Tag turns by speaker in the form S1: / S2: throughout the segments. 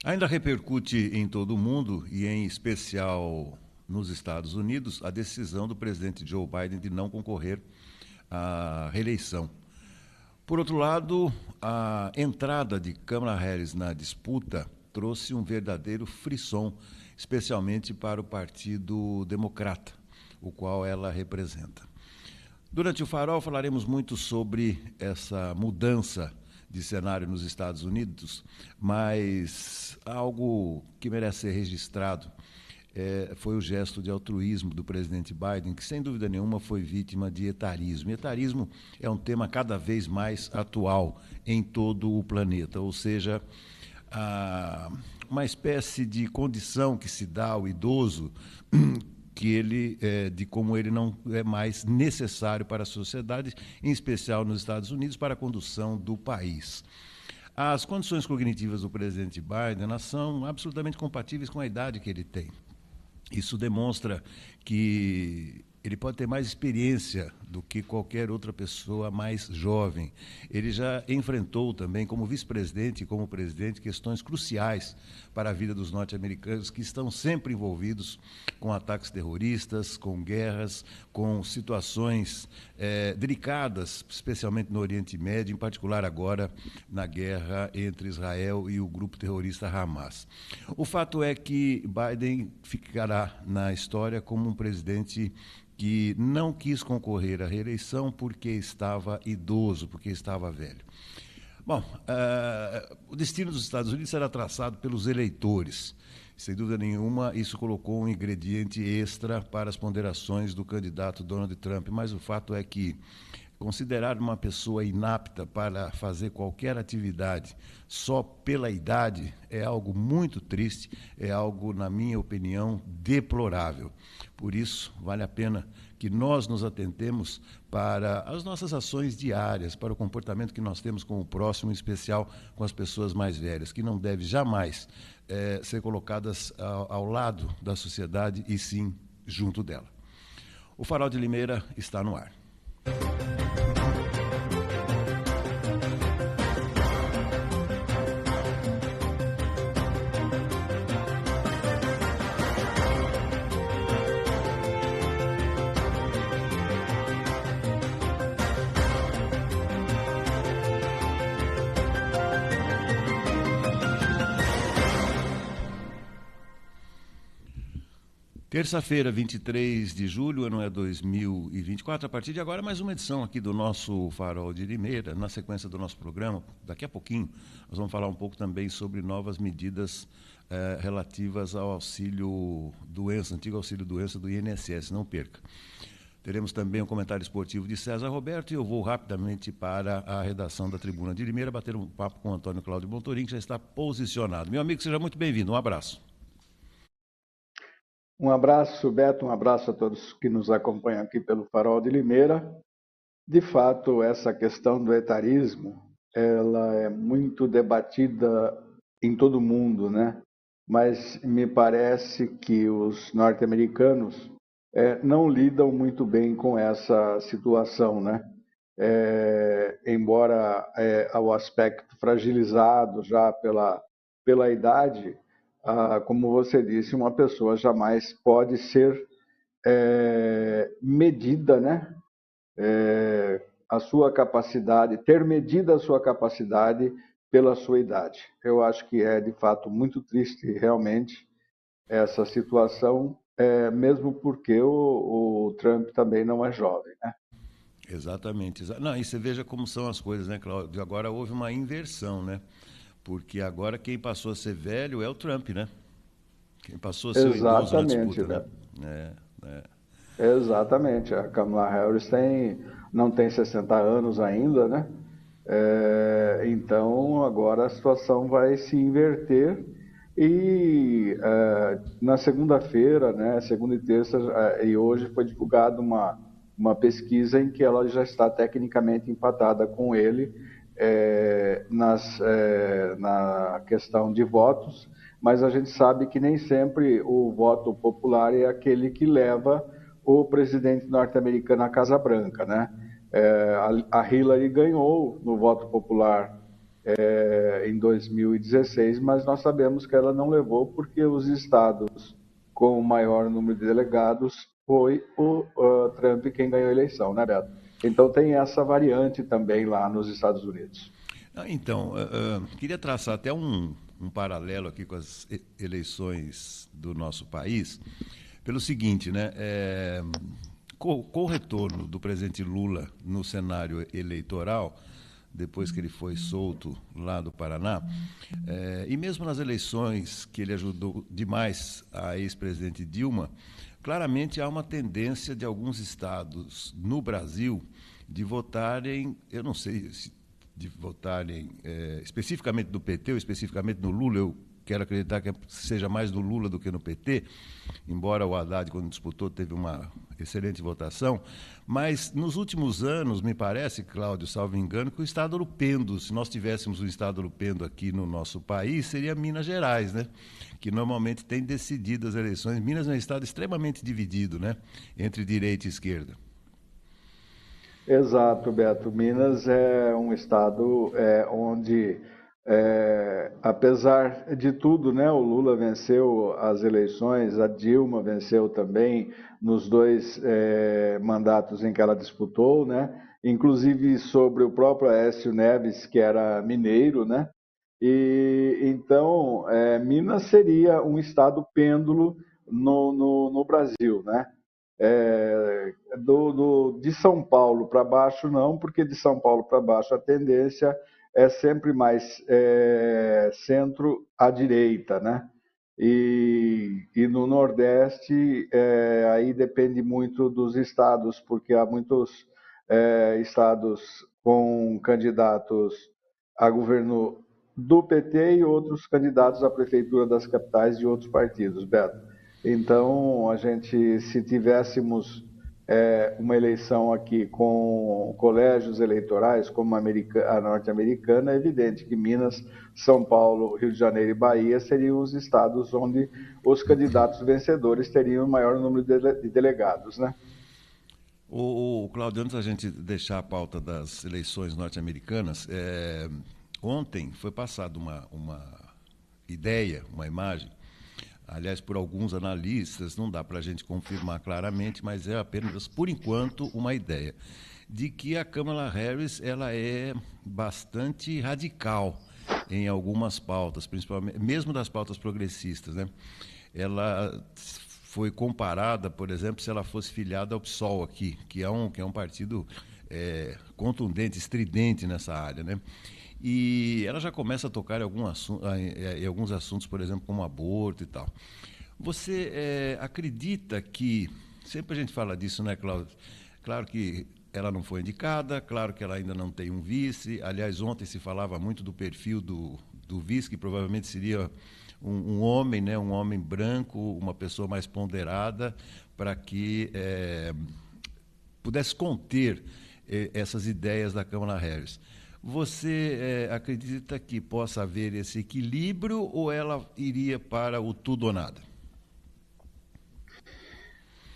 S1: Ainda repercute em todo o mundo, e em especial nos Estados Unidos, a decisão do presidente Joe Biden de não concorrer à reeleição. Por outro lado, a entrada de Kamala Harris na disputa trouxe um verdadeiro frisson, especialmente para o Partido Democrata, o qual ela representa. Durante o Farol falaremos muito sobre essa mudança de cenário nos Estados Unidos, mas algo que merece ser registrado foi o gesto de altruísmo do presidente Biden, que sem dúvida nenhuma foi vítima de etarismo. Etarismo é um tema cada vez mais atual em todo o planeta, ou seja, uma espécie de condição que se dá ao idoso de como ele não é mais necessário para a sociedade, em especial nos Estados Unidos, para a condução do país. As condições cognitivas do presidente Biden são absolutamente compatíveis com a idade que ele tem. Isso demonstra que ele pode ter mais experiência do que qualquer outra pessoa mais jovem. Ele já enfrentou também, como vice-presidente e como presidente, questões cruciais para a vida dos norte-americanos, que estão sempre envolvidos com ataques terroristas, com guerras, com situações delicadas, especialmente no Oriente Médio, em particular agora na guerra entre Israel e o grupo terrorista Hamas. O fato é que Biden ficará na história como um presidente que não quis concorrer à reeleição porque estava idoso, porque estava velho. Bom, o destino dos Estados Unidos será traçado pelos eleitores. Sem dúvida nenhuma, isso colocou um ingrediente extra para as ponderações do candidato Donald Trump, mas o fato é que considerar uma pessoa inapta para fazer qualquer atividade só pela idade é algo muito triste, é algo, na minha opinião, deplorável. Por isso, vale a pena que nós nos atentemos para as nossas ações diárias, para o comportamento que nós temos com o próximo, em especial com as pessoas mais velhas, que não deve jamais ser colocadas ao lado da sociedade e sim junto dela. O Farol de Limeira está no ar. Terça-feira, 23 de julho, ano é 2024. A partir de agora, mais uma edição aqui do nosso Farol de Limeira. Na sequência do nosso programa, daqui a pouquinho, nós vamos falar um pouco também sobre novas medidas relativas ao auxílio-doença, antigo auxílio-doença do INSS, não perca. Teremos também um comentário esportivo de César Roberto e eu vou rapidamente para a redação da Tribuna de Limeira, bater um papo com o Antônio Cláudio Bontorim, que já está posicionado. Meu amigo, seja muito bem-vindo. Um abraço.
S2: Um abraço, Beto, um abraço a todos que nos acompanham aqui pelo Farol de Limeira. De fato, essa questão do etarismo, ela é muito debatida em todo o mundo, né? Mas me parece que os norte-americanos não lidam muito bem com essa situação, né? Embora o aspecto fragilizado já pela idade, como você disse, uma pessoa jamais pode ser medida, né? A sua capacidade, ter medida a sua capacidade pela sua idade. Eu acho que é, de fato, muito triste, realmente, essa situação, mesmo porque o Trump também não é jovem, né?
S1: Exatamente. Não, e você veja como são as coisas, né, Cláudio? Agora houve uma inversão, né? Porque agora quem passou a ser velho é o Trump, né? Quem passou a ser o idoso na disputa, né?
S2: Exatamente. A Kamala Harris não tem 60 anos ainda, né? Então, agora a situação vai se inverter e na segunda-feira, né, segunda e terça, e hoje foi divulgada uma pesquisa em que ela já está tecnicamente empatada com ele na questão de votos, mas a gente sabe que nem sempre o voto popular é aquele que leva o presidente norte-americano à Casa Branca, né? A Hillary ganhou no voto popular em 2016, mas nós sabemos que ela não levou porque os estados com o maior número de delegados foi o Trump quem ganhou a eleição, né, Beto? Então tem essa variante também lá nos Estados Unidos.
S1: Então, queria traçar até um paralelo aqui com as eleições do nosso país, pelo seguinte, né? Com o retorno do presidente Lula no cenário eleitoral, depois que ele foi solto lá do Paraná, e mesmo nas eleições que ele ajudou demais a ex-presidente Dilma, claramente há uma tendência de alguns estados no Brasil de votarem, eu não sei se de votarem especificamente do PT ou especificamente no Lula, eu quero acreditar que seja mais do Lula do que no PT, embora o Haddad, quando disputou, teve uma excelente votação. Mas nos últimos anos, me parece, Cláudio, salvo engano, que o estado lupendo, se nós tivéssemos um estado lupendo aqui no nosso país, seria Minas Gerais, né? Que normalmente tem decidido as eleições. Minas é um estado extremamente dividido, né? Entre direita e esquerda.
S2: Exato, Beto. Minas é um estado onde, apesar de tudo, né, o Lula venceu as eleições, a Dilma venceu também nos dois mandatos em que ela disputou, né? Inclusive sobre o próprio Aécio Neves, que era mineiro, né? E então Minas seria um estado pêndulo no Brasil, né? De São Paulo para baixo, não, porque de São Paulo para baixo a tendência é sempre mais centro à direita, né? E no Nordeste, aí depende muito dos estados, porque há muitos estados com candidatos a governo do PT e outros candidatos à prefeitura das capitais de outros partidos, Beto. Então, a gente, se tivéssemos uma eleição aqui com colégios eleitorais, como a norte-americana, é evidente que Minas, São Paulo, Rio de Janeiro e Bahia seriam os estados onde os candidatos vencedores teriam o maior número de delegados, né?
S1: O Cláudio, antes da gente deixar a pauta das eleições norte-americanas, ontem foi passada uma ideia, uma imagem, aliás, por alguns analistas, não dá para a gente confirmar claramente, mas é apenas, por enquanto, uma ideia, de que a Kamala Harris ela é bastante radical em algumas pautas, principalmente, mesmo das pautas progressistas, né? Ela foi comparada, por exemplo, se ela fosse filiada ao PSOL aqui, que é um partido contundente, estridente nessa área, né? E ela já começa a tocar em alguns assuntos, por exemplo, como aborto e tal. Você acredita que, sempre a gente fala disso, né, Cláudio? Claro que ela não foi indicada, claro que ela ainda não tem um vice. Aliás, ontem se falava muito do perfil do vice, que provavelmente seria um homem, né, um homem branco, uma pessoa mais ponderada, para que pudesse conter essas ideias da Kamala Harris. Você acredita que possa haver esse equilíbrio ou ela iria para o tudo ou nada?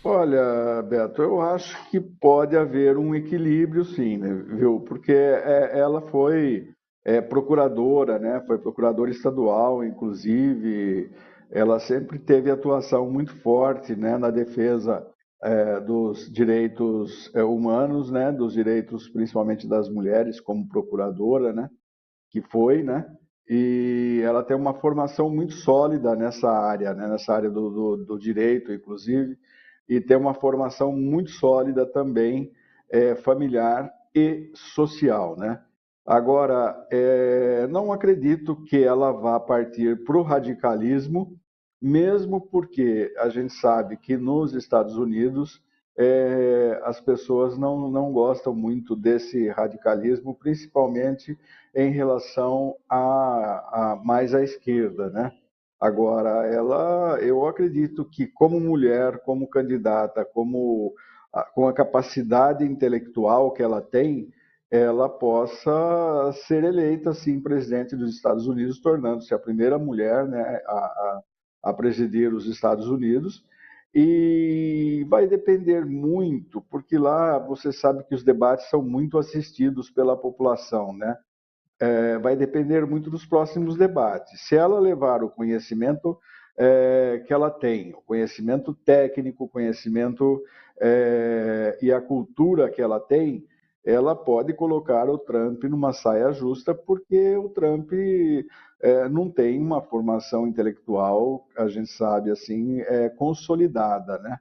S2: Olha, Beto, eu acho que pode haver um equilíbrio, sim, né, viu? Porque ela foi procuradora, né? Foi procuradora estadual, inclusive. Ela sempre teve atuação muito forte, né, na defesa dos direitos humanos, né? Dos direitos, principalmente das mulheres, como procuradora, né? Que foi, né? E ela tem uma formação muito sólida nessa área, né? Nessa área do direito, inclusive, e tem uma formação muito sólida também familiar e social, né? Agora, não acredito que ela vá partir para o radicalismo, mesmo porque a gente sabe que nos Estados Unidos as pessoas não gostam muito desse radicalismo, principalmente em relação a mais à esquerda, né? Agora, eu acredito que como mulher, como candidata, com a capacidade intelectual que ela tem, ela possa ser eleita, sim, presidente dos Estados Unidos, tornando-se a primeira mulher, né, a presidir os Estados Unidos. E vai depender muito, porque lá você sabe que os debates são muito assistidos pela população, né? vai depender muito dos próximos debates. Se ela levar o conhecimento que ela tem, o conhecimento técnico, o conhecimento e a cultura que ela tem, ela pode colocar o Trump numa saia justa, porque o Trump não tem uma formação intelectual, a gente sabe assim, consolidada, né?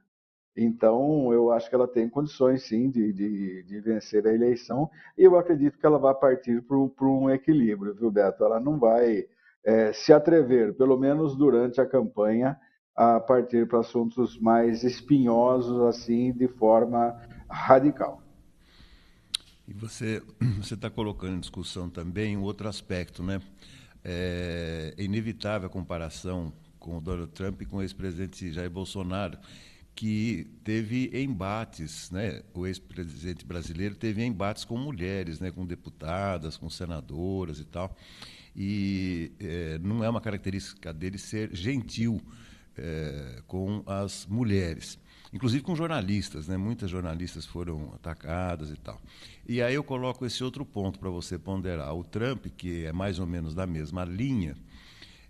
S2: Então, eu acho que ela tem condições, sim, de vencer a eleição, e eu acredito que ela vai partir para um equilíbrio, viu, Beto? Ela não vai se atrever, pelo menos durante a campanha, a partir para assuntos mais espinhosos, assim, de forma radical.
S1: E você está colocando em discussão também um outro aspecto, né? É inevitável a comparação com o Donald Trump e com o ex-presidente Jair Bolsonaro, que teve embates, né? O ex-presidente brasileiro teve embates com mulheres, né? Com deputadas, com senadoras e tal. E não é uma característica dele ser gentil com as mulheres. Inclusive com jornalistas, né? Muitas jornalistas foram atacadas e tal. E aí eu coloco esse outro ponto para você ponderar. O Trump, que é mais ou menos da mesma linha,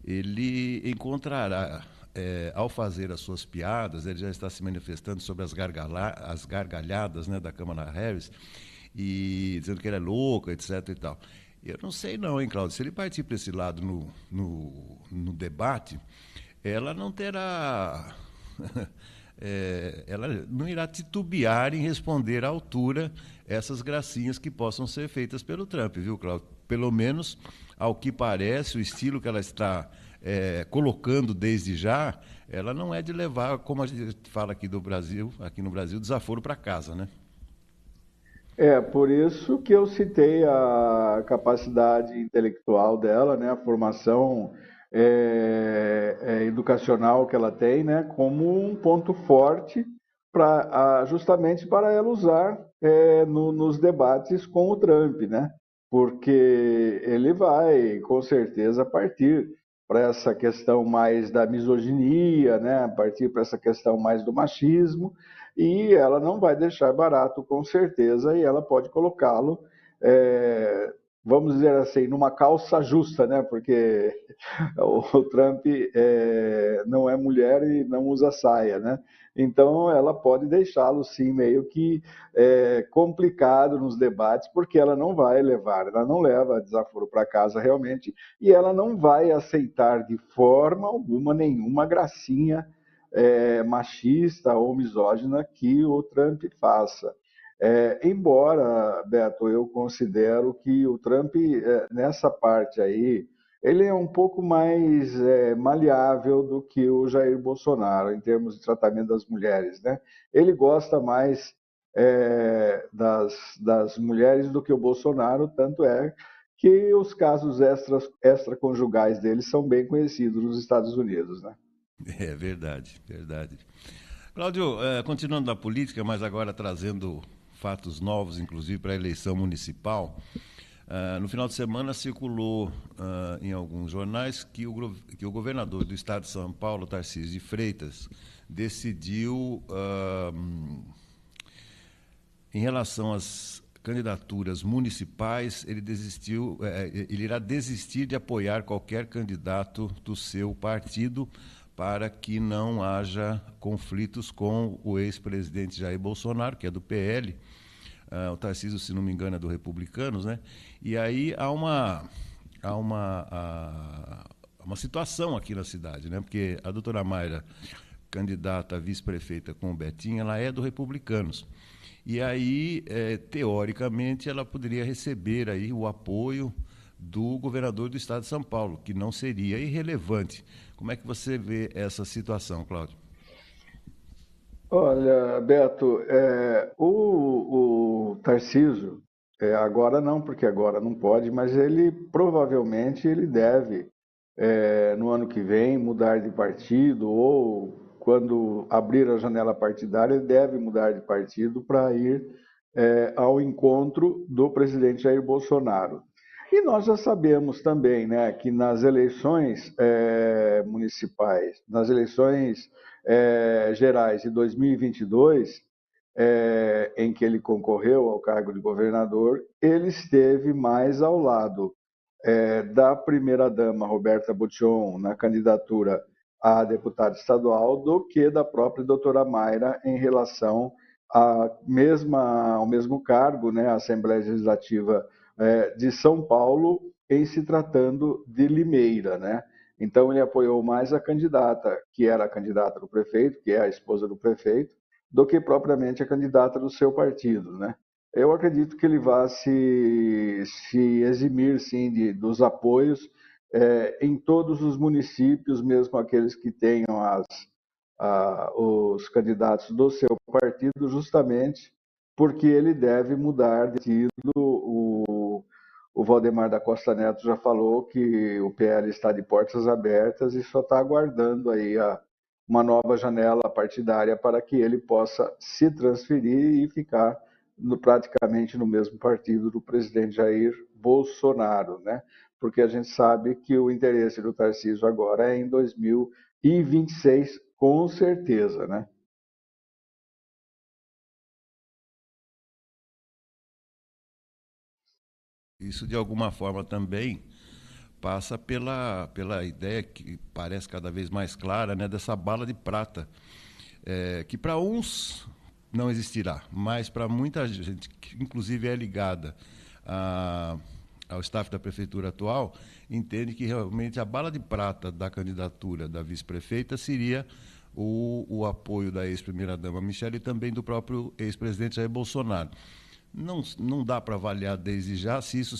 S1: ele encontrará, ao fazer as suas piadas, ele já está se manifestando sobre as gargalhadas, né, da Kamala Harris, e dizendo que ela é louca, etc. e tal. Eu não sei não, hein, Cláudio? Se ele partir para esse lado no debate, ela não terá... ela não irá titubear em responder à altura essas gracinhas que possam ser feitas pelo Trump, viu, Cláudio? Pelo menos, ao que parece, o estilo que ela está colocando desde já, ela não é de levar, como a gente fala aqui no Brasil, desaforo para casa, né?
S2: Por isso que eu citei a capacidade intelectual dela, né, a formação educacional que ela tem, né, como um ponto forte justamente para ela usar nos debates com o Trump, né? Porque ele vai, com certeza, partir para essa questão mais da misoginia, né? Partir para essa questão mais do machismo, e ela não vai deixar barato, com certeza, e ela pode colocá-lo, vamos dizer assim, numa calça justa, né? Porque o Trump não é mulher e não usa saia, né? Então ela pode deixá-lo sim meio que complicado nos debates, porque ela não vai levar, ela não leva desaforo para casa realmente, e ela não vai aceitar de forma alguma nenhuma gracinha machista ou misógina que o Trump faça. Embora, Beto, eu considero que o Trump, nessa parte aí, ele é um pouco mais maleável do que o Jair Bolsonaro, em termos de tratamento das mulheres, né? Ele gosta mais das mulheres do que o Bolsonaro, tanto é que os casos extraconjugais dele são bem conhecidos nos Estados Unidos, né?
S1: É verdade, verdade. Cláudio, continuando na política, mas agora trazendo fatos novos, inclusive para a eleição municipal. No final de semana circulou em alguns jornais que o governador do estado de São Paulo, Tarcísio de Freitas, decidiu, em relação às candidaturas municipais, ele irá desistir de apoiar qualquer candidato do seu partido para que não haja conflitos com o ex-presidente Jair Bolsonaro, que é do PL. O Tarcísio, se não me engano, é do Republicanos, né? E aí há uma situação aqui na cidade, né? Porque a doutora Mayra, candidata a vice-prefeita com o Betinho, ela é do Republicanos. E aí, teoricamente, ela poderia receber aí o apoio do governador do estado de São Paulo, que não seria irrelevante. Como é que você vê essa situação, Cláudio?
S2: Olha, Beto, o Tarcísio, agora não, porque agora não pode, mas ele provavelmente ele deve, no ano que vem, mudar de partido, ou quando abrir a janela partidária, ele deve mudar de partido para ir ao encontro do presidente Jair Bolsonaro. E nós já sabemos também, né, que nas eleições municipais, nas eleições gerais de 2022, em que ele concorreu ao cargo de governador, ele esteve mais ao lado da primeira-dama Roberta Botion na candidatura a deputada estadual do que da própria doutora Mayra em relação ao mesmo cargo, né, a Assembleia Legislativa de São Paulo, em se tratando de Limeira, né? Então ele apoiou mais a candidata, que era a candidata do prefeito, que é a esposa do prefeito, do que propriamente a candidata do seu partido, né? Eu acredito que ele vai se eximir, sim, dos apoios em todos os municípios, mesmo aqueles que tenham os candidatos do seu partido, justamente porque ele deve mudar de partido. O Valdemar da Costa Neto já falou que o PL está de portas abertas e só está aguardando aí uma nova janela partidária para que ele possa se transferir e ficar praticamente no mesmo partido do presidente Jair Bolsonaro, né? Porque a gente sabe que o interesse do Tarcísio agora é em 2026, com certeza, né?
S1: Isso, de alguma forma, também passa pela ideia que parece cada vez mais clara, né, dessa bala de prata, que para uns não existirá, mas para muita gente, que inclusive é ligada ao staff da prefeitura atual, entende que realmente a bala de prata da candidatura da vice-prefeita seria o apoio da ex-primeira-dama Michele e também do próprio ex-presidente Jair Bolsonaro. Não dá para avaliar desde já se isso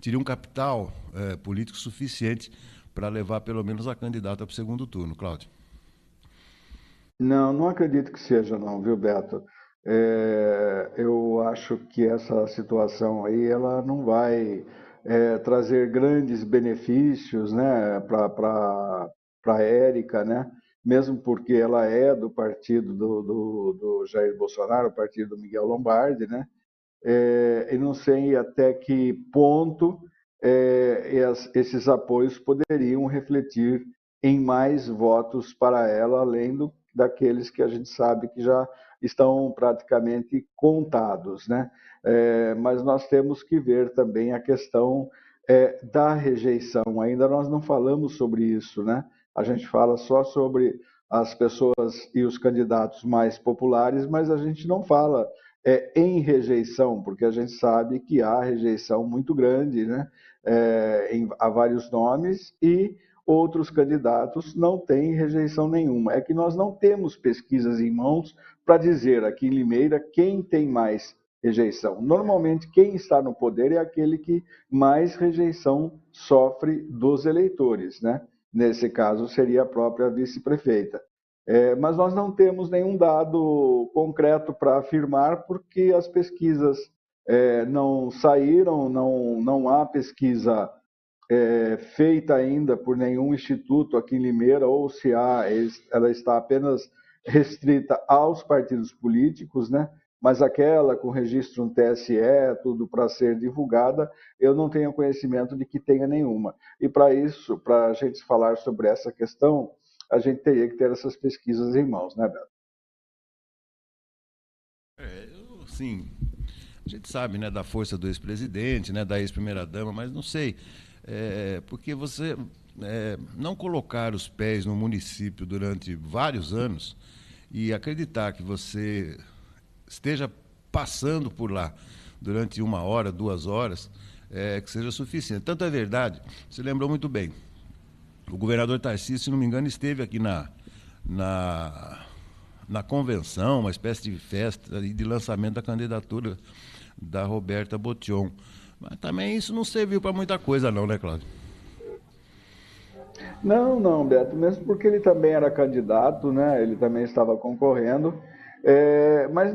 S1: teria um capital político suficiente para levar pelo menos a candidata para o segundo turno, Cláudio.
S2: Não, não acredito que seja não, viu, Beto? Eu acho que essa situação aí, ela não vai trazer grandes benefícios, né, para a Érica, né? Mesmo porque ela é do partido do Jair Bolsonaro, o partido do Miguel Lombardi, né? E não sei até que ponto esses apoios poderiam refletir em mais votos para ela, além daqueles que a gente sabe que já estão praticamente contados, né? Mas nós temos que ver também a questão da rejeição. Ainda nós não falamos sobre isso, né? A gente fala só sobre as pessoas e os candidatos mais populares, mas a gente não fala em rejeição, porque a gente sabe que há rejeição muito grande, né? Há vários nomes e outros candidatos não têm rejeição nenhuma. É que nós não temos pesquisas em mãos para dizer aqui em Limeira quem tem mais rejeição. Normalmente, quem está no poder é aquele que mais rejeição sofre dos eleitores, né? Nesse caso, seria a própria vice-prefeita. Mas nós não temos nenhum dado concreto para afirmar, porque as pesquisas não saíram, não há pesquisa feita ainda por nenhum instituto aqui em Limeira, ou se há, ela está apenas restrita aos partidos políticos, né? Mas aquela com registro no TSE, tudo para ser divulgada, eu não tenho conhecimento de que tenha nenhuma. E para isso, para a gente falar sobre essa questão, a gente teria que ter essas pesquisas em mãos, né, Beto?
S1: Sim, a gente sabe, né, da força do ex-presidente, né, da ex-primeira-dama, mas não sei, porque você não colocar os pés no município durante vários anos e acreditar que você esteja passando por lá durante 1 hora, 2 horas, que seja suficiente. Tanto é verdade, você lembrou muito bem, o governador Tarcísio, se não me engano, esteve aqui na, na convenção, uma espécie de festa de lançamento da candidatura da Roberta Botion. Mas também isso não serviu para muita coisa não, né, Cláudio?
S2: Não, não, Beto, mesmo porque ele também era candidato, né? Ele também estava concorrendo, mas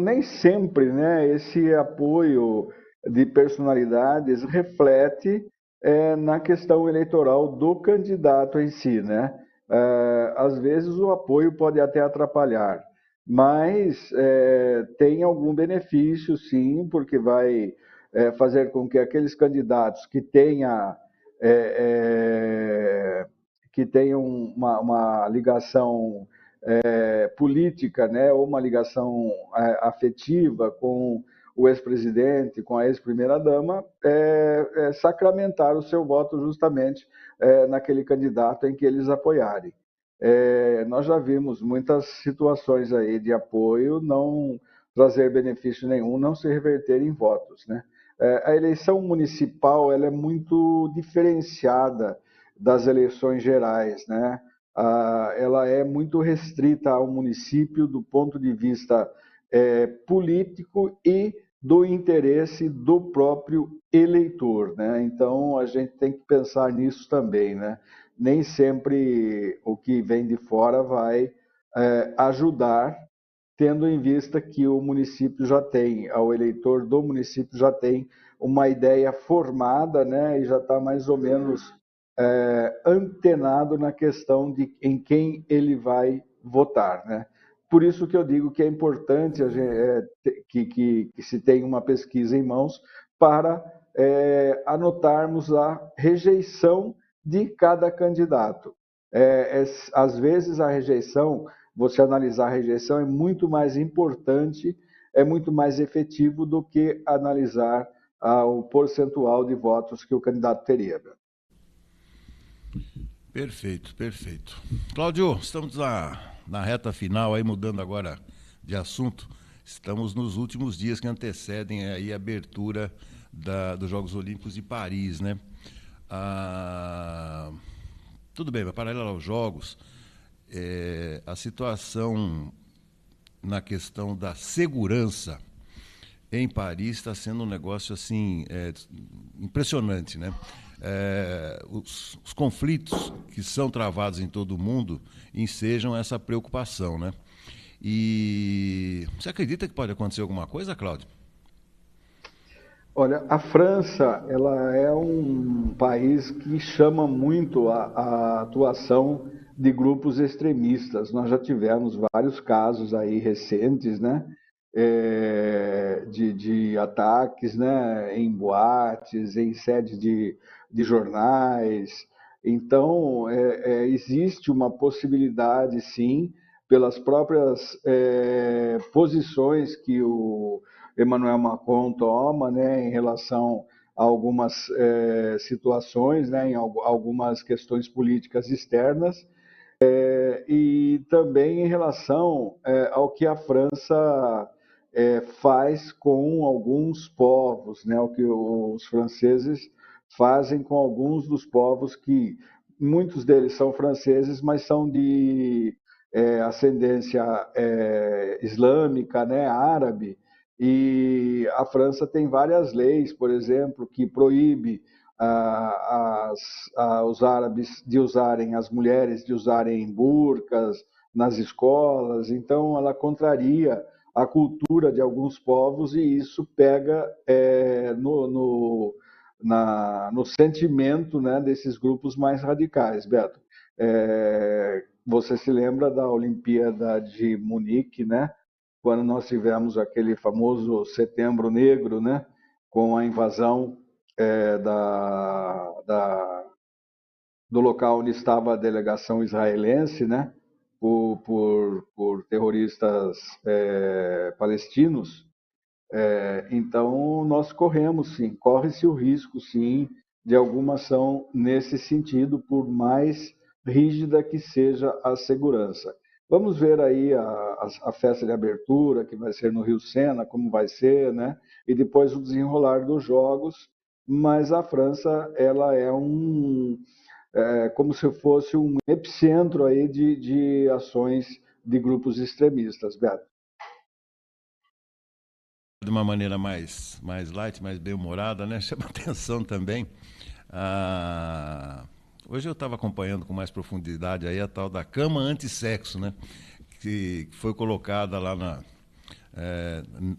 S2: nem sempre, né? Esse apoio de personalidades reflete na questão eleitoral do candidato em si, né? Às vezes o apoio pode até atrapalhar, mas tem algum benefício, sim, porque vai fazer com que aqueles candidatos é, que tenham uma ligação política, né, ou uma ligação afetiva com o ex-presidente, com a ex-primeira-dama, sacramentar o seu voto justamente naquele candidato em que eles apoiarem. Nós já vimos muitas situações aí de apoio não trazer benefício nenhum, não se reverter em votos, né? A eleição municipal ela é muito diferenciada das eleições gerais, né? Ela é muito restrita ao município do ponto de vista político e do interesse do próprio eleitor, né? Então a gente tem que pensar nisso também, né? Nem sempre o que vem de fora vai ajudar, tendo em vista que o município já tem, o eleitor do município já tem uma ideia formada, né? E já está mais ou menos antenado na questão de em quem ele vai votar, né? Por isso que eu digo que é importante que se tenha uma pesquisa em mãos para anotarmos a rejeição de cada candidato. Às vezes a rejeição, você analisar a rejeição é muito mais importante, é muito mais efetivo do que analisar o percentual de votos que o candidato teria.
S1: Perfeito, perfeito. Cláudio, estamos na reta final, aí mudando agora de assunto. Estamos nos últimos dias que antecedem aí a abertura dos Jogos Olímpicos de Paris, né? Tudo bem, paralelo aos Jogos, a situação na questão da segurança em Paris está sendo um negócio assim impressionante, né? Os conflitos que são travados em todo o mundo ensejam essa preocupação, né? E você acredita que pode acontecer alguma coisa, Cláudio?
S2: Olha, a França, ela é um país que chama muito a atuação de grupos extremistas. Nós já tivemos vários casos aí recentes, né? De ataques, né? Em boates, em sedes de jornais. Então, existe uma possibilidade, sim, pelas próprias posições que o Emmanuel Macron toma, né, em relação a algumas situações, né, em algumas questões políticas externas, e também em relação ao que a França faz com alguns povos, né, o que os franceses fazem com alguns dos povos que muitos deles são franceses, mas são de ascendência islâmica, né, árabe, e a França tem várias leis, por exemplo, que proíbe os árabes de usarem, as mulheres de usarem burcas nas escolas, então ela contraria a cultura de alguns povos e isso pega no sentimento, né, desses grupos mais radicais, Beto. Você se lembra da Olimpíada de Munique, né? Quando nós tivemos aquele famoso Setembro Negro, né? Com a invasão do local onde estava a delegação israelense, né? Por terroristas palestinos. Então, nós corremos, sim, corre-se o risco, sim, de alguma ação nesse sentido, por mais rígida que seja a segurança. Vamos ver aí a festa de abertura, que vai ser no Rio Sena, como vai ser, né? E depois o desenrolar dos jogos, mas a França, ela é como se fosse um epicentro aí de ações de grupos extremistas, Beto.
S1: De uma maneira mais light, mais bem-humorada, né? Chama atenção também. Hoje eu estava acompanhando com mais profundidade aí a tal da cama antissexo, né? Que foi colocada lá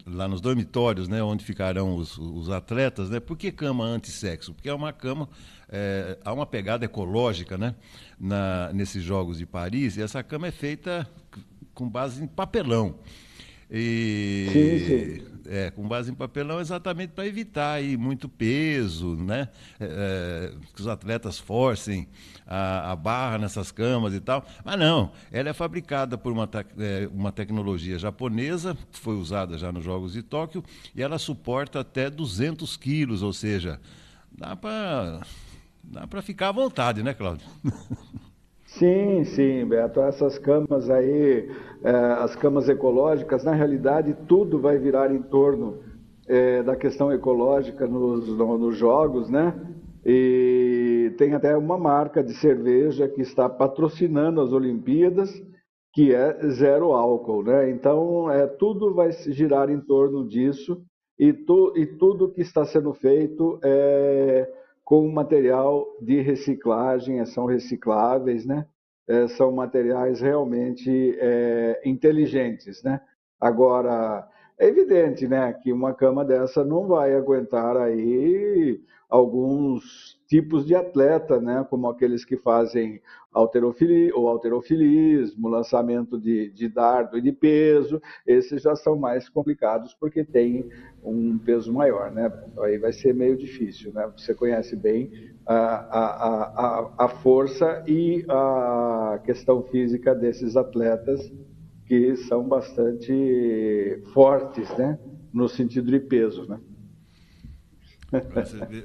S1: lá nos dormitórios, né? Onde ficarão os atletas, né? Por que cama antissexo? Porque é uma cama, há uma pegada ecológica, né? Nesses Jogos de Paris, e essa cama é feita com base em papelão.
S2: Sim, sim.
S1: com base em papelão, exatamente para evitar aí muito peso, né? Que os atletas forcem a barra nessas camas e tal. Mas não, ela é fabricada por uma tecnologia japonesa, que foi usada já nos Jogos de Tóquio, e ela suporta até 200 quilos, ou seja, dá para ficar à vontade, né, Cláudio?
S2: Sim, sim, Beto. Essas camas aí, as camas ecológicas, na realidade, tudo vai virar em torno da questão ecológica nos jogos, né? E tem até uma marca de cerveja que está patrocinando as Olimpíadas, que é zero álcool, né? Então, tudo vai se girar em torno disso e tudo que está sendo feito com material de reciclagem, são recicláveis, né? São materiais realmente inteligentes, né? Agora, é evidente, né, que uma cama dessa não vai aguentar aí alguns tipos de atleta, né, como aqueles que fazem halterofilia ou halterofilismo, lançamento de dardo e de peso. Esses já são mais complicados porque têm um peso maior, né? Aí vai ser meio difícil, né? Você conhece bem a força e a questão física desses atletas que são bastante fortes, né? No sentido de peso, né?
S1: Agora você vê,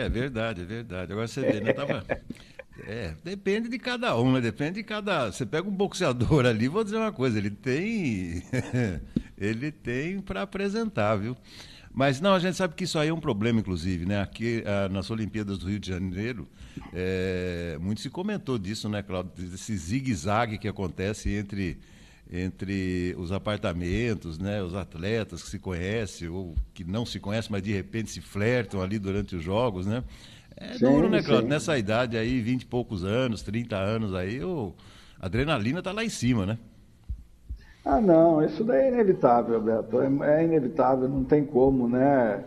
S1: é verdade, é verdade. Agora você vê, né? Depende de cada um, né? Depende de cada. Você pega um boxeador ali, vou dizer uma coisa, ele tem. Ele tem para apresentar, viu? Mas não, a gente sabe que isso aí é um problema, inclusive, né? Aqui nas Olimpíadas do Rio de Janeiro, muito se comentou disso, né, Claudio? Desse zigue-zague que acontece entre os apartamentos, né, os atletas que se conhecem ou que não se conhecem, mas de repente se flertam ali durante os jogos, né? É duro,
S2: Sim,
S1: né, Claudio?
S2: sim.
S1: Nessa idade aí, 20 e poucos anos, 30 anos aí, a adrenalina tá lá em cima, né?
S2: Ah, não, isso daí é inevitável, Beto. É inevitável, não tem como, né?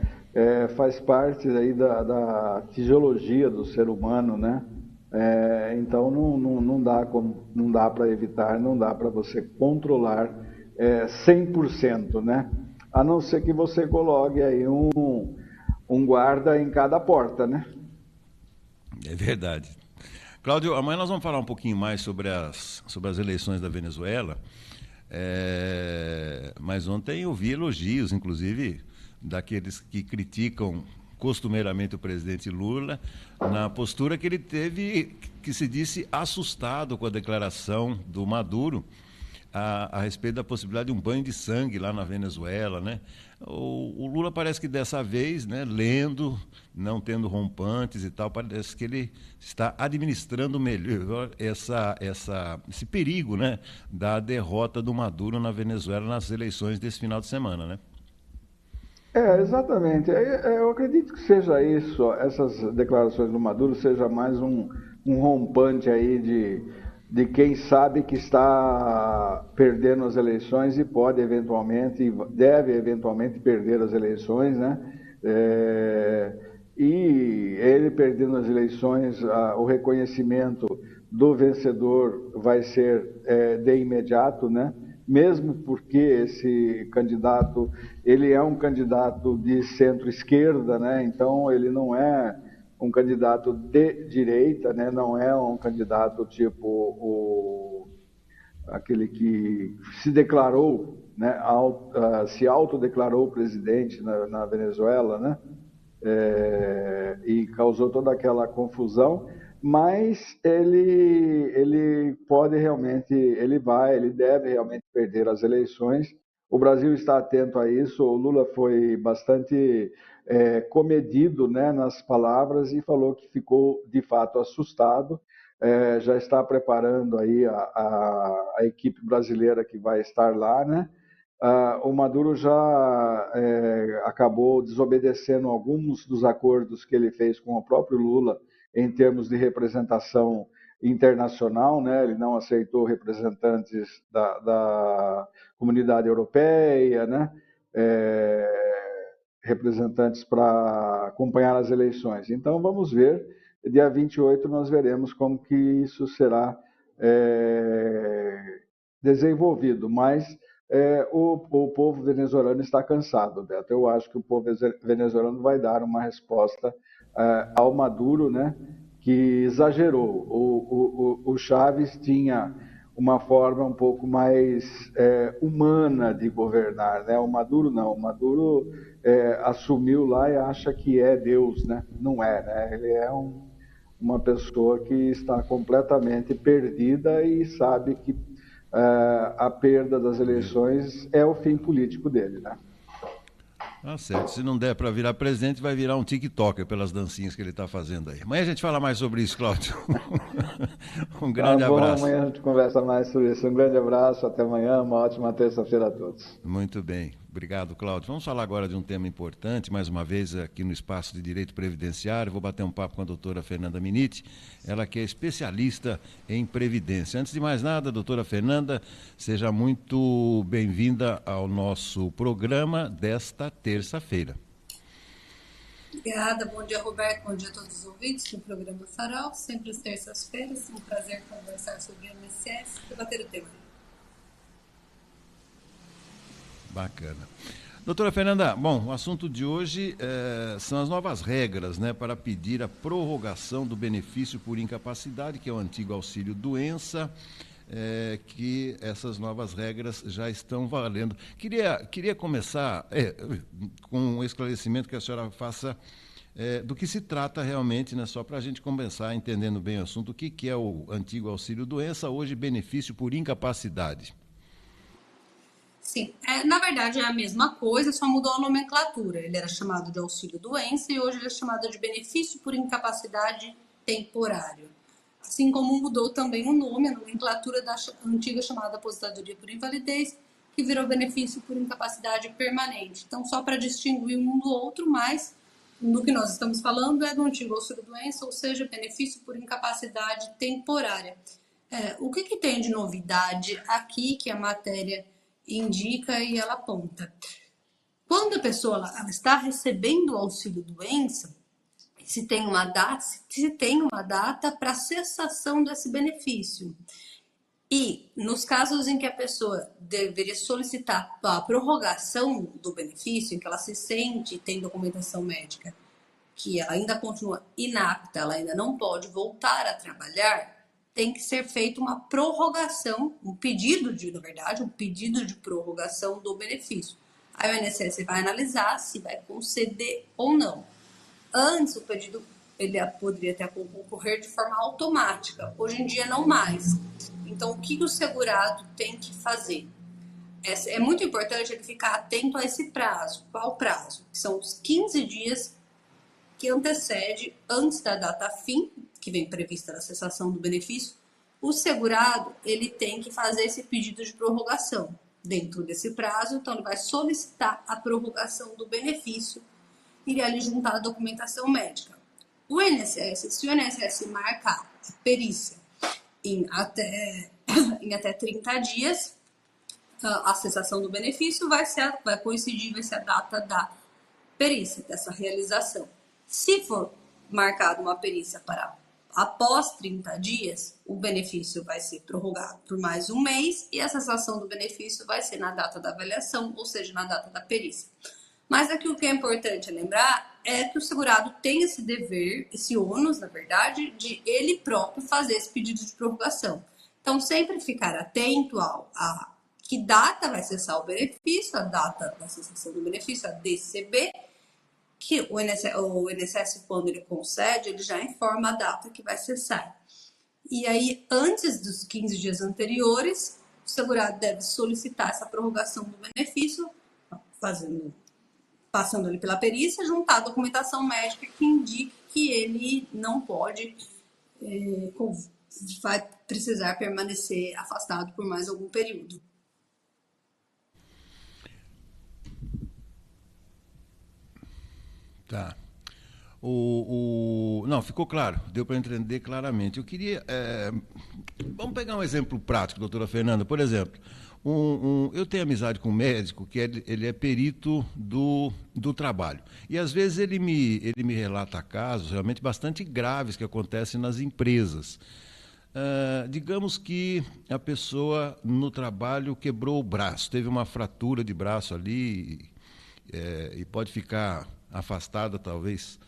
S2: Faz parte aí da fisiologia do ser humano, né? Então não dá como, não dá para evitar, não dá para você controlar 100%, né? A não ser que você coloque aí um guarda em cada porta, né?
S1: É verdade. Cláudio, amanhã nós vamos falar um pouquinho mais sobre as eleições da Venezuela. Mas ontem eu vi elogios, inclusive, daqueles que criticam costumeiramente o presidente Lula, na postura que ele teve, que se disse assustado com a declaração do Maduro a respeito da possibilidade de um banho de sangue lá na Venezuela, né? O Lula parece que dessa vez, né, lendo, não tendo rompantes e tal, parece que ele está administrando melhor esse perigo, né, da derrota do Maduro na Venezuela nas eleições desse final de semana, né?
S2: Exatamente. Eu acredito que seja isso, essas declarações do Maduro, seja mais um rompante aí de quem sabe que está perdendo as eleições e pode eventualmente, deve eventualmente perder as eleições, né? É, e ele perdendo as eleições, o reconhecimento do vencedor vai ser de imediato, né? Mesmo porque esse candidato, ele é um candidato de centro-esquerda, né? Então ele não é um candidato de direita, né? Não é um candidato tipo aquele que se declarou, né? Se autodeclarou presidente na Venezuela, né? E causou toda aquela confusão, mas ele pode realmente, ele deve realmente perder as eleições. O Brasil está atento a isso. O Lula foi bastante comedido, né, nas palavras e falou que ficou de fato assustado. Já está preparando aí a equipe brasileira que vai estar lá, né? O Maduro já acabou desobedecendo alguns dos acordos que ele fez com o próprio Lula em termos de representação internacional, né? Ele não aceitou representantes da comunidade europeia, né? Representantes para acompanhar as eleições. Então vamos ver, dia 28 nós veremos como que isso será desenvolvido, mas o povo venezuelano está cansado, Beto. Eu acho que o povo venezuelano vai dar uma resposta ao Maduro, né, que exagerou. O Chávez tinha uma forma um pouco mais humana de governar, né? O Maduro não. O Maduro assumiu lá e acha que é Deus, né? Não é, né? Ele é uma pessoa que está completamente perdida e sabe que a perda das eleições é o fim político dele, né?
S1: Tá certo. Se não der para virar presidente, vai virar um TikToker pelas dancinhas que ele está fazendo aí. Amanhã a gente fala mais sobre isso, Cláudio. Um grande
S2: Tá bom,
S1: abraço.
S2: amanhã a gente conversa mais sobre isso. Um grande abraço, até amanhã, uma ótima terça-feira a todos.
S1: Muito bem. Obrigado, Cláudio. Vamos falar agora de um tema importante, mais uma vez aqui no Espaço de Direito Previdenciário. Vou bater um papo com a doutora Fernanda Miniti, ela que é especialista em Previdência. Antes de mais nada, doutora Fernanda, seja muito bem-vinda ao nosso programa desta terça-feira.
S3: Obrigada, bom dia Roberto, bom dia a todos os ouvintes do programa Farol, sempre às terças-feiras, um prazer conversar sobre o INSS e debater o tema.
S1: Bacana. Doutora Fernanda, bom, o assunto de hoje são as novas regras, né, para pedir a prorrogação do benefício por incapacidade, que é o antigo auxílio-doença, que essas novas regras já estão valendo. Queria começar com um esclarecimento que a senhora faça do que se trata realmente, né, só para a gente começar entendendo bem o assunto, o que é o antigo auxílio-doença, hoje benefício por incapacidade.
S3: Sim, na verdade é a mesma coisa, só mudou a nomenclatura. Ele era chamado de auxílio-doença e hoje ele é chamado de benefício por incapacidade temporário. Assim como mudou também o nome, a nomenclatura da antiga chamada aposentadoria por invalidez, que virou benefício por incapacidade permanente. Então, só para distinguir um do outro, mas no que nós estamos falando é do antigo auxílio-doença, ou seja, benefício por incapacidade temporária. O que tem de novidade aqui que a matéria indica e ela aponta? Quando a pessoa ela está recebendo o auxílio-doença, se tem uma data para cessação desse benefício. E nos casos em que a pessoa deveria solicitar a prorrogação do benefício, em que ela se sente, tem documentação médica, que ela ainda continua inapta, ela ainda não pode voltar a trabalhar, tem que ser feita uma prorrogação, um pedido de prorrogação do benefício. Aí o INSS vai analisar se vai conceder ou não. Antes, o pedido ele poderia até ocorrer de forma automática. Hoje em dia, não mais. Então, o que o segurado tem que fazer? É muito importante ele ficar atento a esse prazo. Qual prazo? Que são os 15 dias que antecede, antes da data fim, que vem prevista na cessação do benefício, o segurado ele tem que fazer esse pedido de prorrogação. Dentro desse prazo, então, ele vai solicitar a prorrogação do benefício e ali juntar a documentação médica. O INSS, se o INSS marcar a perícia em até 30 dias, a cessação do benefício vai coincidir, vai ser a data da perícia, dessa realização. Se for marcada uma perícia para após 30 dias, o benefício vai ser prorrogado por mais um mês e a cessação do benefício vai ser na data da avaliação, ou seja, na data da perícia. Mas aqui o que é importante lembrar é que o segurado tem esse dever, esse ônus, na verdade, de ele próprio fazer esse pedido de prorrogação. Então, sempre ficar atento a que data vai cessar o benefício, a data da cessação do benefício, a DCB, que o INSS, quando ele concede, ele já informa a data que vai cessar. E aí, antes dos 15 dias anteriores, o segurado deve solicitar essa prorrogação do benefício, passando ali pela perícia, juntar a documentação médica que indique que ele não pode, vai precisar permanecer afastado por mais algum período.
S1: Tá. Não, ficou claro, deu para entender claramente. Eu queria. Vamos pegar um exemplo prático, doutora Fernanda. Por exemplo, eu tenho amizade com um médico que ele é perito do trabalho. E às vezes ele me relata casos realmente bastante graves que acontecem nas empresas. Digamos que a pessoa no trabalho quebrou o braço, teve uma fratura de braço ali e pode ficar afastada, talvez,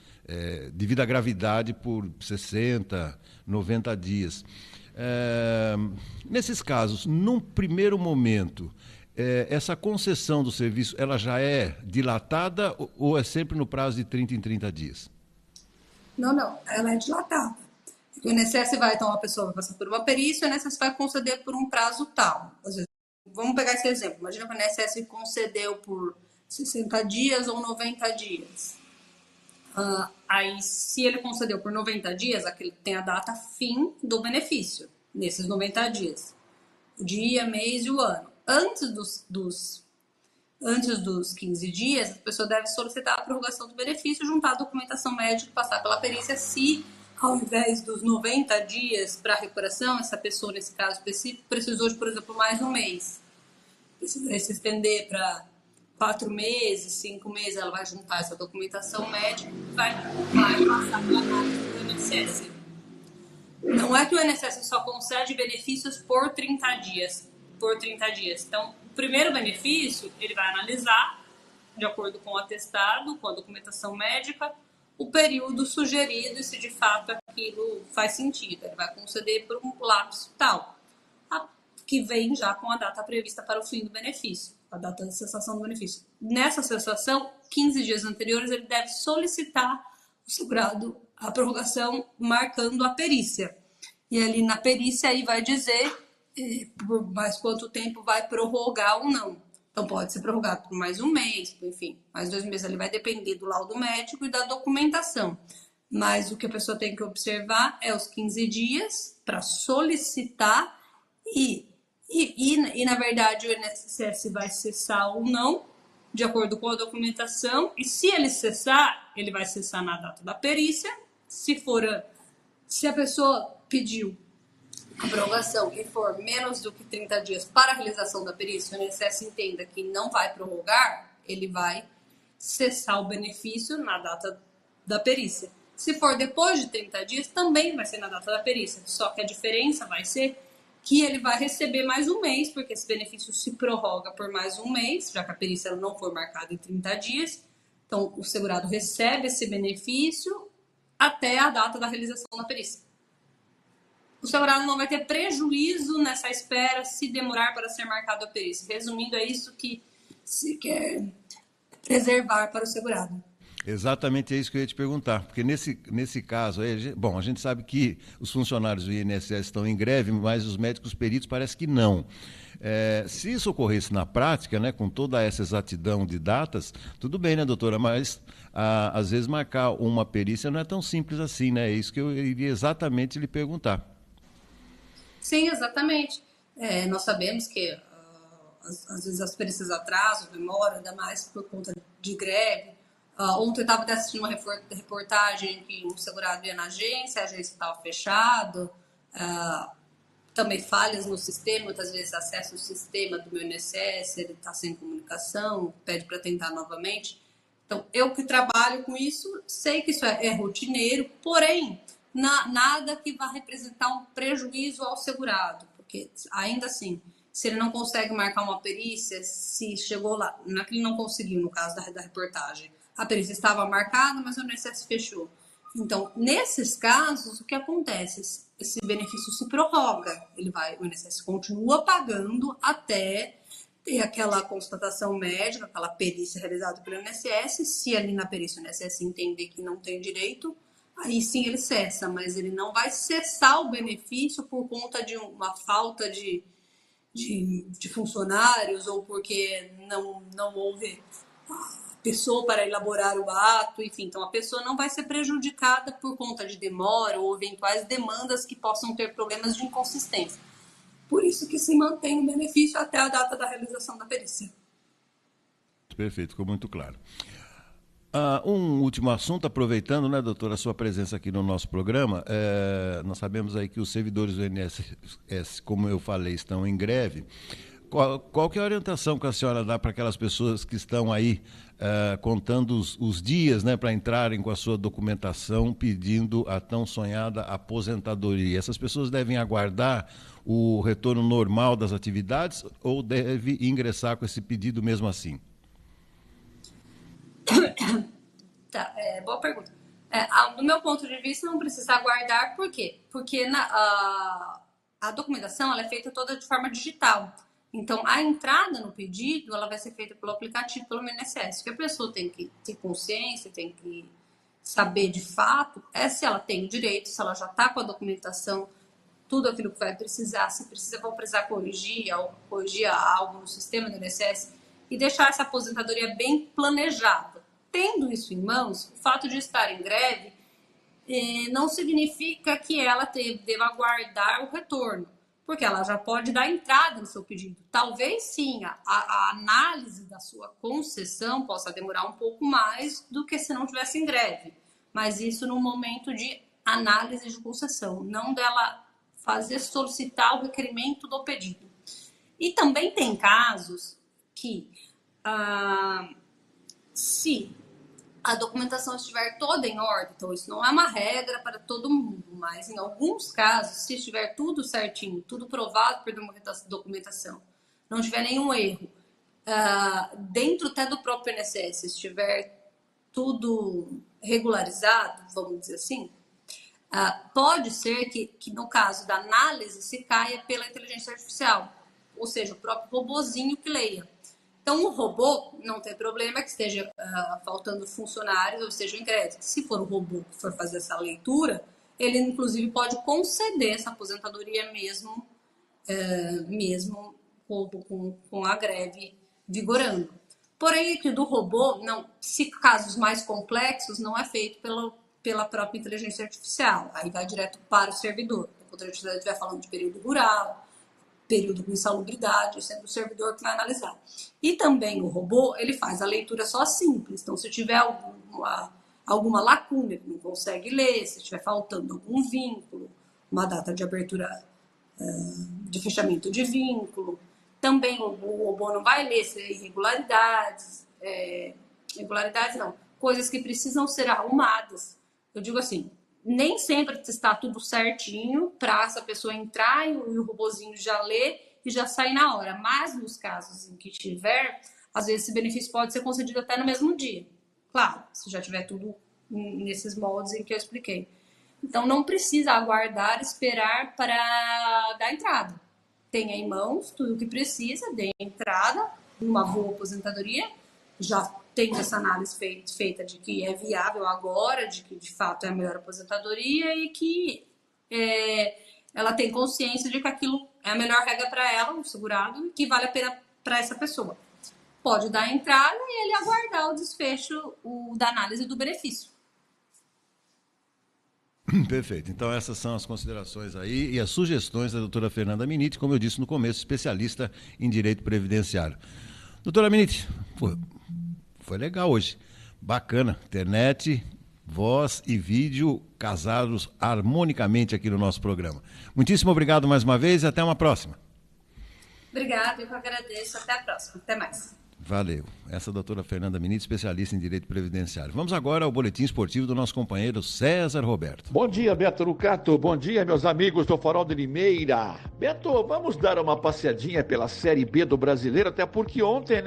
S1: devido à gravidade, por 60, 90 dias. Nesses casos, num primeiro momento, essa concessão do serviço ela já é dilatada ou é sempre no prazo de 30 em 30 dias?
S3: Não, ela é dilatada. O INSS vai, então, a pessoa vai passar por uma perícia, o INSS vai conceder por um prazo tal. Às vezes, vamos pegar esse exemplo. Imagina que o INSS concedeu por 60 dias ou 90 dias. Aí, se ele concedeu por 90 dias, aquele tem a data fim do benefício, nesses 90 dias. O dia, mês e o ano. Antes dos 15 dias, a pessoa deve solicitar a prorrogação do benefício, juntar a documentação médica, passar pela perícia, se ao invés dos 90 dias para recuperação, essa pessoa, nesse caso específico, precisou de, por exemplo, mais um mês. Se estender para 4 meses, 5 meses, ela vai juntar essa documentação médica e vai passar pela análise do INSS. Não é que o INSS só concede benefícios por 30 dias. Então, o primeiro benefício, ele vai analisar, de acordo com o atestado, com a documentação médica, o período sugerido e se de fato aquilo faz sentido. Ele vai conceder por um lapso tal, que vem já com a data prevista para o fim do benefício, a data de cessação do benefício. Nessa cessação, 15 dias anteriores, ele deve solicitar o segurado a prorrogação marcando a perícia. E ali na perícia aí vai dizer por mais quanto tempo vai prorrogar ou não. Então, pode ser prorrogado por mais um mês, enfim, mais 2 meses. Ali vai depender do laudo médico e da documentação. Mas o que a pessoa tem que observar é os 15 dias para solicitar e, na verdade, o INSS vai cessar ou não, de acordo com a documentação. E se ele cessar, ele vai cessar na data da perícia. Se a pessoa pediu a prorrogação e for menos do que 30 dias para a realização da perícia, o INSS entenda que não vai prorrogar, ele vai cessar o benefício na data da perícia. Se for depois de 30 dias, também vai ser na data da perícia, só que a diferença vai ser que ele vai receber mais um mês, porque esse benefício se prorroga por mais um mês, já que a perícia não for marcada em 30 dias. Então, o segurado recebe esse benefício até a data da realização da perícia. O segurado não vai ter prejuízo nessa espera se demorar para ser marcado a perícia. Resumindo, é isso que se quer preservar para o segurado.
S1: Exatamente, é isso que eu ia te perguntar, porque nesse caso, a gente sabe que os funcionários do INSS estão em greve, mas os médicos peritos parece que não. Se isso ocorresse na prática, né, com toda essa exatidão de datas, tudo bem, né, doutora? Mas às vezes marcar uma perícia não é tão simples assim, né? É isso que eu iria exatamente lhe perguntar.
S3: Sim, exatamente. Nós sabemos que às vezes as perícias atrasam, demoram, ainda mais por conta de greve. Ontem eu estava assistindo uma reportagem que um segurado ia na agência, a agência estava fechada, também falhas no sistema, muitas vezes acessa o sistema do meu INSS, ele está sem comunicação, pede para tentar novamente. Então, eu que trabalho com isso, sei que isso é rotineiro, porém, nada que vá representar um prejuízo ao segurado, porque ainda assim, se ele não consegue marcar uma perícia, se chegou lá, não é que ele não conseguiu, no caso da reportagem, a perícia estava marcada, mas o INSS fechou. Então, nesses casos, o que acontece? Esse benefício se prorroga, o INSS continua pagando até ter aquela constatação médica, aquela perícia realizada pelo INSS. Se ali na perícia o INSS entender que não tem direito, aí sim ele cessa, mas ele não vai cessar o benefício por conta de uma falta de funcionários ou porque não houve pessoa para elaborar o ato, enfim. Então, a pessoa não vai ser prejudicada por conta de demora ou eventuais demandas que possam ter problemas de inconsistência. Por isso que se mantém o benefício até a data da realização da perícia.
S1: Perfeito, ficou muito claro. Um último assunto, aproveitando, né, doutora, a sua presença aqui no nosso programa, nós sabemos aí que os servidores do INSS, como eu falei, estão em greve. Qual que é a orientação que a senhora dá para aquelas pessoas que estão aí contando os dias, né, para entrarem com a sua documentação pedindo a tão sonhada aposentadoria? Essas pessoas devem aguardar o retorno normal das atividades ou deve ingressar com esse pedido mesmo assim?
S3: Tá, boa pergunta. Do meu ponto de vista, não precisa aguardar, por quê? Porque a documentação ela é feita toda de forma digital. Então, a entrada no pedido ela vai ser feita pelo aplicativo, pelo INSS. O que a pessoa tem que ter consciência, tem que saber de fato, é se ela tem o direito, se ela já está com a documentação, tudo aquilo que vai precisar, se vão precisar corrigir algo no sistema do INSS e deixar essa aposentadoria bem planejada. Tendo isso em mãos, o fato de estar em greve não significa que ela deva aguardar o retorno, porque ela já pode dar entrada no seu pedido. Talvez sim, a análise da sua concessão possa demorar um pouco mais do que se não tivesse em greve, mas isso no momento de análise de concessão, não dela solicitar o requerimento do pedido. E também tem casos que, se a documentação estiver toda em ordem, então isso não é uma regra para todo mundo, mas em alguns casos, se estiver tudo certinho, tudo provado por documentação, não tiver nenhum erro, dentro até do próprio INSS, se estiver tudo regularizado, vamos dizer assim, pode ser que no caso da análise se caia pela inteligência artificial, ou seja, o próprio robozinho que leia. Então, o robô não tem problema que esteja faltando funcionários ou seja, em greve. Se for o robô que for fazer essa leitura, ele, inclusive, pode conceder essa aposentadoria mesmo com a greve vigorando. Porém, que do robô, se casos mais complexos, não é feito pela própria inteligência artificial. Aí vai direto para o servidor. Quando a gente estiver falando de período rural, período com insalubridade, sendo o servidor que vai analisar. E também o robô, ele faz a leitura só simples. Então, se tiver alguma lacuna, ele não consegue ler, se estiver faltando algum vínculo, uma data de abertura, de fechamento de vínculo, também o robô não vai ler se irregularidades, coisas que precisam ser arrumadas. Eu digo assim, nem sempre está tudo certinho para essa pessoa entrar e o robozinho já lê e já sai na hora. Mas nos casos em que tiver, às vezes esse benefício pode ser concedido até no mesmo dia. Claro, se já tiver tudo nesses moldes em que eu expliquei. Então não precisa aguardar, esperar para dar entrada. Tenha em mãos tudo o que precisa, dê entrada, uma boa aposentadoria, já tem essa análise feita de que é viável agora, de que de fato é a melhor aposentadoria e que ela tem consciência de que aquilo é a melhor regra para ela, o segurado, e que vale a pena para essa pessoa. Pode dar a entrada e ele aguardar o desfecho da análise do benefício.
S1: Perfeito. Então essas são as considerações aí e as sugestões da doutora Fernanda Miniti, como eu disse no começo, especialista em direito previdenciário. Doutora Miniti, foi legal hoje. Bacana. Internet, voz e vídeo casados harmonicamente aqui no nosso programa. Muitíssimo obrigado mais uma vez e até uma próxima.
S3: Obrigada, eu que agradeço. Até a próxima. Até mais.
S1: Valeu. Essa é a doutora Fernanda Miniti, especialista em direito previdenciário. Vamos agora ao boletim esportivo do nosso companheiro César Roberto.
S4: Bom dia, Beto Rucato. Bom dia, meus amigos do Farol de Limeira. Beto, vamos dar uma passeadinha pela Série B do Brasileiro, até porque ontem,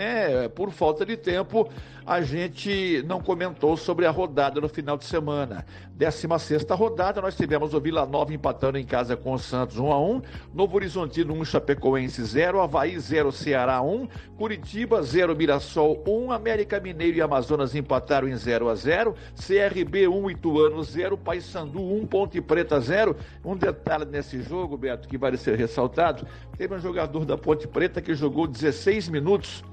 S4: por falta de tempo, a gente não comentou sobre a rodada no final de semana. 16ª rodada, nós tivemos o Vila Nova empatando em casa com o Santos 1-1, Novo Horizontino 1, Chapecoense 0, Avaí 0, Ceará 1, Curitiba 0, Mirassol 1, América Mineiro e Amazonas empataram em 0-0, CRB 1, Ituano 0, Paysandu 1, Ponte Preta 0. Um detalhe nesse jogo, Beto, que vale ser ressaltado, teve um jogador da Ponte Preta que jogou 16 minutos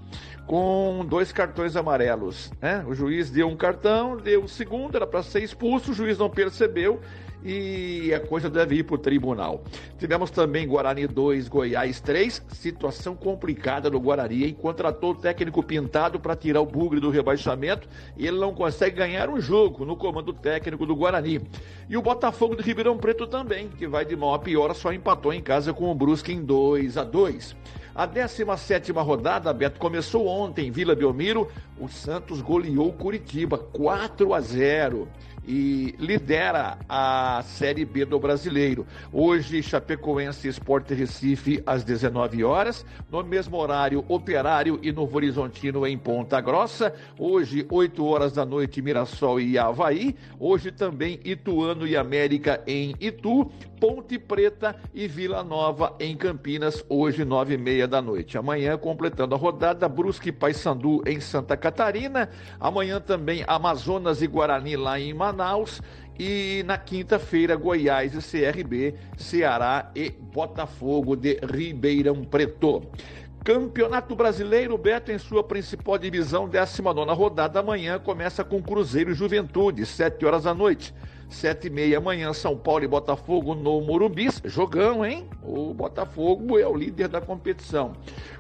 S4: com 2 cartões amarelos, O juiz deu um cartão, deu o segundo, era para ser expulso, o juiz não percebeu e a coisa deve ir para o tribunal. Tivemos também Guarani 2, Goiás 3, situação complicada no Guarani, hein? Contratou o técnico Pintado para tirar o bugre do rebaixamento e ele não consegue ganhar um jogo no comando técnico do Guarani. E o Botafogo de Ribeirão Preto também, que vai de mal a pior, só empatou em casa com o Brusque em 2-2. A 17ª rodada, Beto, começou ontem em Vila Belmiro. O Santos goleou Curitiba 4-0 e lidera a Série B do Brasileiro. Hoje, Chapecoense e Sport Recife às 19 horas. No mesmo horário, Operário e Novo Horizontino em Ponta Grossa. Hoje, 8 horas da noite, Mirassol e Avaí. Hoje também Ituano e América em Itu. Ponte Preta e Vila Nova em Campinas, hoje 9h30 da noite. Amanhã, completando a rodada, Brusque e Paysandu em Santa Catarina. Amanhã também Amazonas e Guarani lá em Manaus. E na quinta-feira, Goiás e CRB, Ceará e Botafogo de Ribeirão Preto. Campeonato Brasileiro, Beto, em sua principal divisão, 19ª rodada, amanhã começa com Cruzeiro e Juventude, 7 horas da noite. 7h30 amanhã, São Paulo e Botafogo no Morumbi. Jogão, hein? O Botafogo é o líder da competição.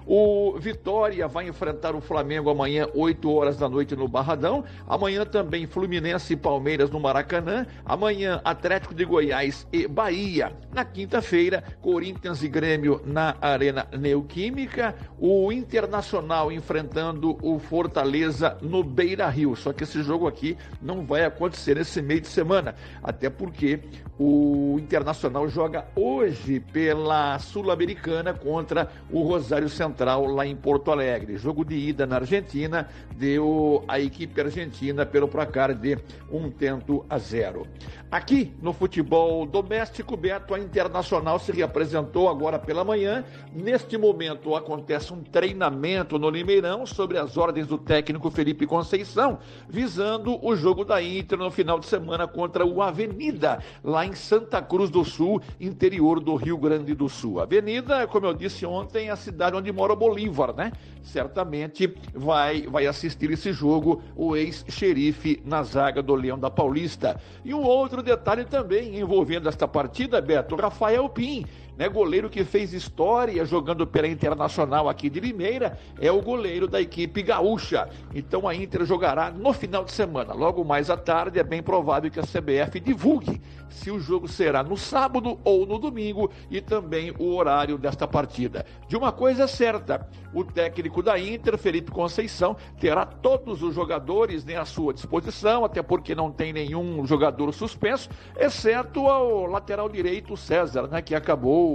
S4: O Vitória vai enfrentar o Flamengo amanhã, 8 horas da noite no Barradão. Amanhã também Fluminense e Palmeiras no Maracanã. Amanhã Atlético de Goiás e Bahia. Na quinta-feira, Corinthians e Grêmio na Arena Neoquímica. O Internacional enfrentando o Fortaleza no Beira-Rio. Só que esse jogo aqui não vai acontecer nesse meio de semana. Até porque o Internacional joga hoje pela Sul-Americana contra o Rosário Central lá em Porto Alegre. Jogo de ida na Argentina, deu a equipe argentina pelo placar de 1-0. Aqui no futebol doméstico, Beto, a Internacional se reapresentou agora pela manhã. Neste momento acontece um treinamento no Limeirão sobre as ordens do técnico Felipe Conceição, visando o jogo da Inter no final de semana contra o Avenida, lá em Santa Cruz do Sul, interior do Rio Grande do Sul. Avenida, como eu disse ontem, é a cidade onde mora o Bolívar, né? Certamente vai assistir esse jogo o ex-xerife na zaga do Leão da Paulista. E um outro detalhe também envolvendo esta partida, Beto, Rafael Pim, né, goleiro que fez história jogando pela Internacional aqui de Limeira, é o goleiro da equipe gaúcha. Então a Inter jogará no final de semana. Logo mais à tarde é bem provável que a CBF divulgue se o jogo será no sábado ou no domingo e também o horário desta partida. De uma coisa é certa, o técnico da Inter, Felipe Conceição, terá todos os jogadores, né, à sua disposição, até porque não tem nenhum jogador suspenso, exceto o lateral direito César, né, que acabou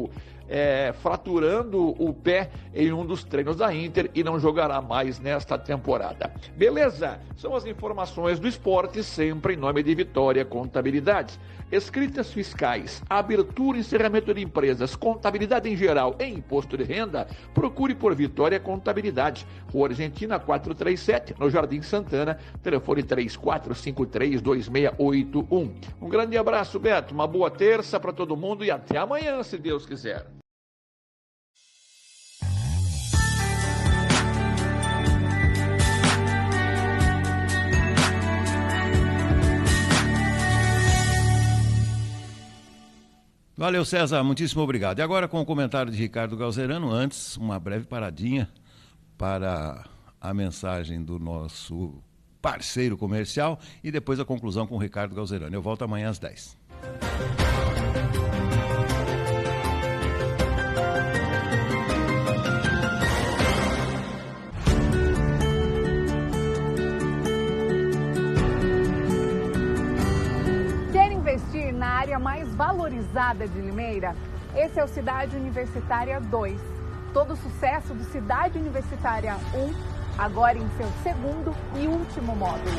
S4: fraturando o pé em um dos treinos da Inter e não jogará mais nesta temporada. Beleza? São as informações do esporte, sempre em nome de Vitória Contabilidade. Escritas fiscais, abertura e encerramento de empresas, contabilidade em geral e imposto de renda, procure por Vitória Contabilidade. Rua Argentina 437, no Jardim Santana, telefone 3453-2681. Um grande abraço, Beto, uma boa terça para todo mundo e até amanhã, se Deus quiser.
S1: Valeu, César, muitíssimo obrigado. E agora com o comentário de Ricardo Galzerano, antes uma breve paradinha para a mensagem do nosso parceiro comercial e depois a conclusão com o Ricardo Galzerano. Eu volto amanhã às 10.
S5: Na área mais valorizada de Limeira, esse é o Cidade Universitária 2. Todo o sucesso do Cidade Universitária 1, agora em seu segundo e último módulo.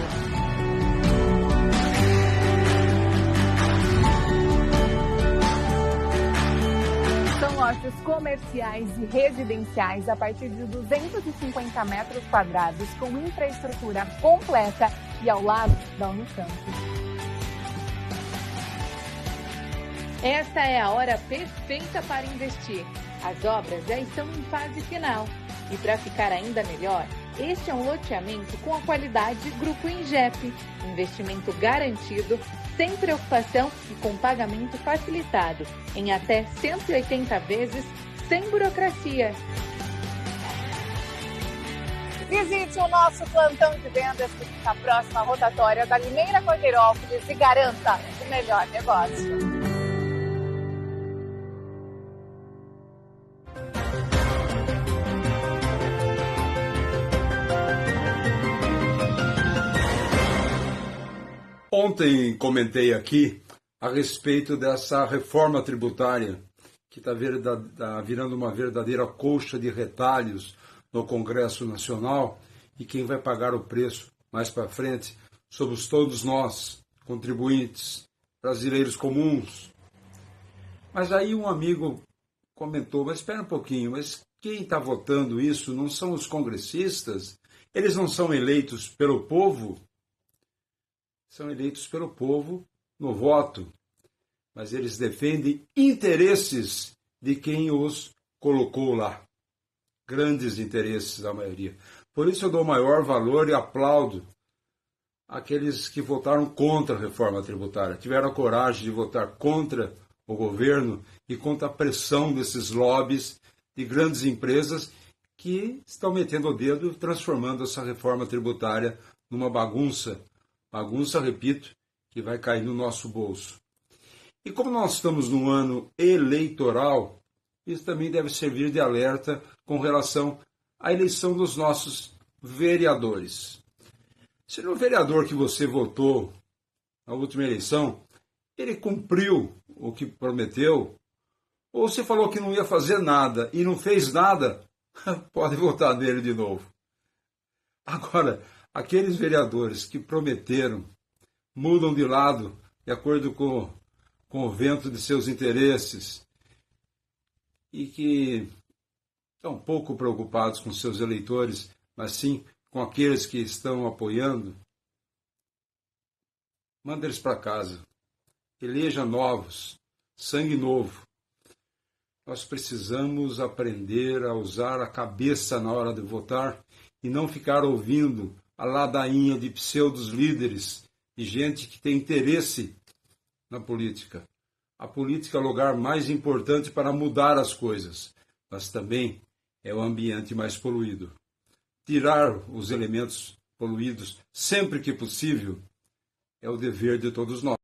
S5: São lojas comerciais e residenciais a partir de 250 metros quadrados, com infraestrutura completa e ao lado da Unicamp.
S6: Esta é a hora perfeita para investir. As obras já estão em fase final. E para ficar ainda melhor, este é um loteamento com a qualidade Grupo Ingep. Investimento garantido, sem preocupação e com pagamento facilitado. Em até 180 vezes, sem burocracia.
S5: Visite o nosso plantão de vendas que fica próximo à rotatória da Limeira Cordeirópolis e garanta o melhor negócio.
S7: Ontem comentei aqui a respeito dessa reforma tributária que está virando uma verdadeira colcha de retalhos no Congresso Nacional, e quem vai pagar o preço mais para frente somos todos nós, contribuintes, brasileiros comuns. Mas aí um amigo comentou, mas espera um pouquinho, mas quem está votando isso não são os congressistas? Eles não são eleitos pelo povo? São eleitos pelo povo no voto, mas eles defendem interesses de quem os colocou lá. Grandes interesses, a maioria. Por isso eu dou maior valor e aplaudo aqueles que votaram contra a reforma tributária, tiveram a coragem de votar contra o governo e contra a pressão desses lobbies de grandes empresas que estão metendo o dedo, transformando essa reforma tributária numa bagunça. Bagunça, repito, que vai cair no nosso bolso. E como nós estamos num ano eleitoral, isso também deve servir de alerta com relação à eleição dos nossos vereadores. Se no vereador que você votou na última eleição, ele cumpriu o que prometeu, ou você falou que não ia fazer nada e não fez nada, pode votar nele de novo. Agora, aqueles vereadores que prometeram, mudam de lado de acordo com o vento de seus interesses e que estão pouco preocupados com seus eleitores, mas sim com aqueles que estão apoiando, manda eles para casa. Eleja novos, sangue novo. Nós precisamos aprender a usar a cabeça na hora de votar e não ficar ouvindo a ladainha de pseudos líderes e gente que tem interesse na política. A política é o lugar mais importante para mudar as coisas, mas também é o ambiente mais poluído. Tirar os elementos poluídos sempre que possível é o dever de todos nós.